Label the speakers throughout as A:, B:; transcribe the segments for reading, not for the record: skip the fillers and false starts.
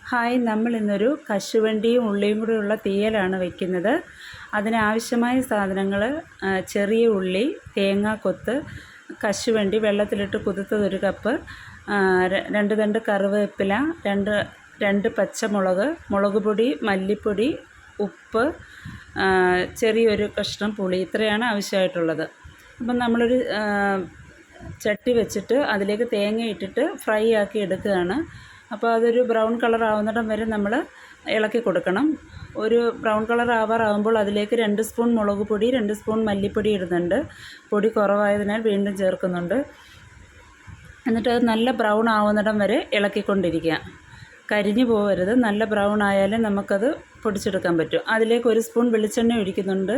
A: Hi, നമ്മൾ ഇന്നൊരു കശുവണ്ടിയും ഉള്ളിയും കൂടെയുള്ള തീയലാണ് വയ്ക്കുന്നത്. അതിനാവശ്യമായ സാധനങ്ങൾ: ചെറിയ ഉള്ളി, തേങ്ങാക്കൊത്ത്, കശുവണ്ടി വെള്ളത്തിലിട്ട് കുതിർത്തത് 1 കപ്പ്, 2 തണ്ട് കറിവേപ്പില, രണ്ട് പച്ചമുളക്, മുളക് പൊടി, മല്ലിപ്പൊടി, ഉപ്പ്, ചെറിയൊരു കഷ്ണം പുളി. ഇത്രയാണ് ആവശ്യമായിട്ടുള്ളത്. അപ്പം നമ്മളൊരു ചട്ടി വെച്ചിട്ട് അതിലേക്ക് തേങ്ങ ഇട്ടിട്ട് ഫ്രൈ ആക്കി എടുക്കുകയാണ്. അപ്പോൾ അതൊരു ബ്രൗൺ കളർ ആവുന്നിടം വരെ നമ്മൾ ഇളക്കി കൊടുക്കണം. ഒരു ബ്രൗൺ കളർ ആവാറാകുമ്പോൾ അതിലേക്ക് 2 സ്പൂൺ മുളക് പൊടി, 2 സ്പൂൺ മല്ലിപ്പൊടി ഇടുന്നുണ്ട്. പൊടി കുറവായതിനാൽ വീണ്ടും ചേർക്കുന്നുണ്ട്. എന്നിട്ട് അത് നല്ല ബ്രൗൺ ആവുന്നിടം വരെ ഇളക്കിക്കൊണ്ടിരിക്കുക. കരിഞ്ഞു പോകരുത്. നല്ല ബ്രൗൺ ആയാലും നമുക്കത് പൊടിച്ചെടുക്കാൻ പറ്റും. അതിലേക്ക് 1 സ്പൂൺ വെളിച്ചെണ്ണ ഒഴിക്കുന്നുണ്ട്.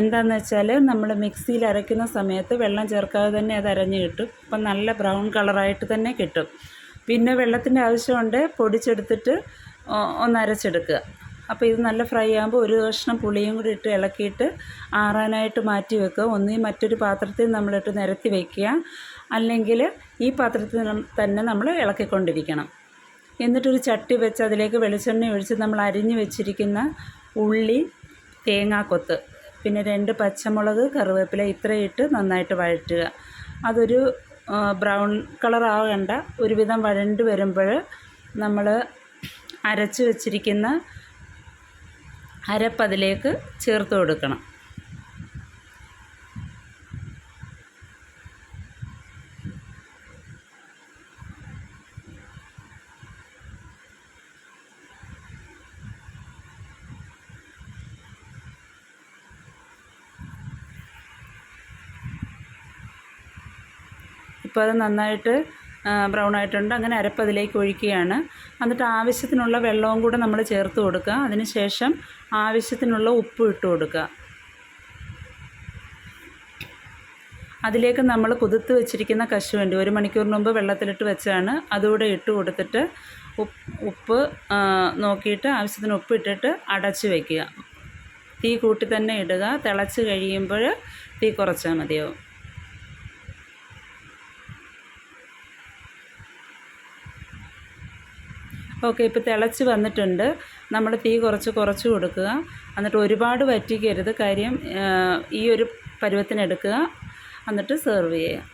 A: എന്താണെന്ന് വെച്ചാൽ നമ്മൾ മിക്സിയിൽ അരയ്ക്കുന്ന സമയത്ത് വെള്ളം ചേർക്കാതെ തന്നെ അത് അരഞ്ഞ് കിട്ടും. അപ്പം നല്ല ബ്രൗൺ കളറായിട്ട് തന്നെ കിട്ടും. പിന്നെ വെള്ളത്തിൻ്റെ ആവശ്യമുണ്ട്. പൊടിച്ചെടുത്തിട്ട് ഒന്ന് അരച്ചെടുക്കുക. അപ്പോൾ ഇത് നല്ല ഫ്രൈ ആകുമ്പോൾ 1 കഷ്ണം പുളിയും കൂടി ഇട്ട് ഇളക്കിയിട്ട് ആറാനായിട്ട് മാറ്റി വെക്കുക. ഒന്നുകിൽ മറ്റൊരു പാത്രത്തിൽ നമ്മളിട്ട് നിരത്തി വയ്ക്കുക, അല്ലെങ്കിൽ ഈ പാത്രത്തിൽ തന്നെ നമ്മൾ ഇളക്കിക്കൊണ്ടിരിക്കണം. എന്നിട്ടൊരു ചട്ടി വെച്ച് അതിലേക്ക് വെളിച്ചെണ്ണ ഒഴിച്ച് നമ്മൾ അരിഞ്ഞ് വെച്ചിരിക്കുന്ന ഉള്ളി, തേങ്ങാക്കൊത്ത്, പിന്നെ 2 പച്ചമുളക്, കറിവേപ്പില ഇത്രയും ഇട്ട് നന്നായിട്ട് വഴറ്റുക. അതൊരു ബ്രൗൺ കളർ ആകേണ്ട, ഒരുവിധം വഴണ്ട് വരുമ്പോൾ നമ്മൾ അരച്ച് വെച്ചിരിക്കുന്ന അരപ്പതിലേക്ക് ചേർത്ത് കൊടുക്കണം. ഇപ്പോൾ അത് നന്നായിട്ട് ബ്രൗൺ ആയിട്ടുണ്ട്. അങ്ങനെ അരപ്പതിലേക്ക് ഒഴിക്കുകയാണ്. എന്നിട്ട് ആവശ്യത്തിനുള്ള വെള്ളവും കൂടെ നമ്മൾ ചേർത്ത് കൊടുക്കുക. അതിന് ശേഷം ആവശ്യത്തിനുള്ള ഉപ്പ് ഇട്ട് കൊടുക്കുക. അതിലേക്ക് നമ്മൾ കുതിർത്ത് വെച്ചിരിക്കുന്ന കശുവണ്ടി 1 മണിക്കൂറിന് മുമ്പ് വെള്ളത്തിലിട്ട് വെച്ചാണ്, അതുകൂടെ ഇട്ട് കൊടുത്തിട്ട് ഉപ്പ് നോക്കിയിട്ട് ആവശ്യത്തിന് ഉപ്പ് ഇട്ടിട്ട് അടച്ച് വയ്ക്കുക. തീ കൂട്ടി തന്നെ ഇടുക. തിളച്ച് കഴിയുമ്പോൾ തീ കുറച്ചാൽ മതിയാവും. ഓക്കെ, ഇപ്പോൾ തിളച്ച് വന്നിട്ടുണ്ട്. നമ്മൾ തീ കുറച്ച് കൊടുക്കുക. എന്നിട്ട് ഒരുപാട് വറ്റിക്കരുത്. കാര്യം ഈ ഒരു പരുവത്തിനെടുക്കുക. എന്നിട്ട് സെർവ് ചെയ്യുക.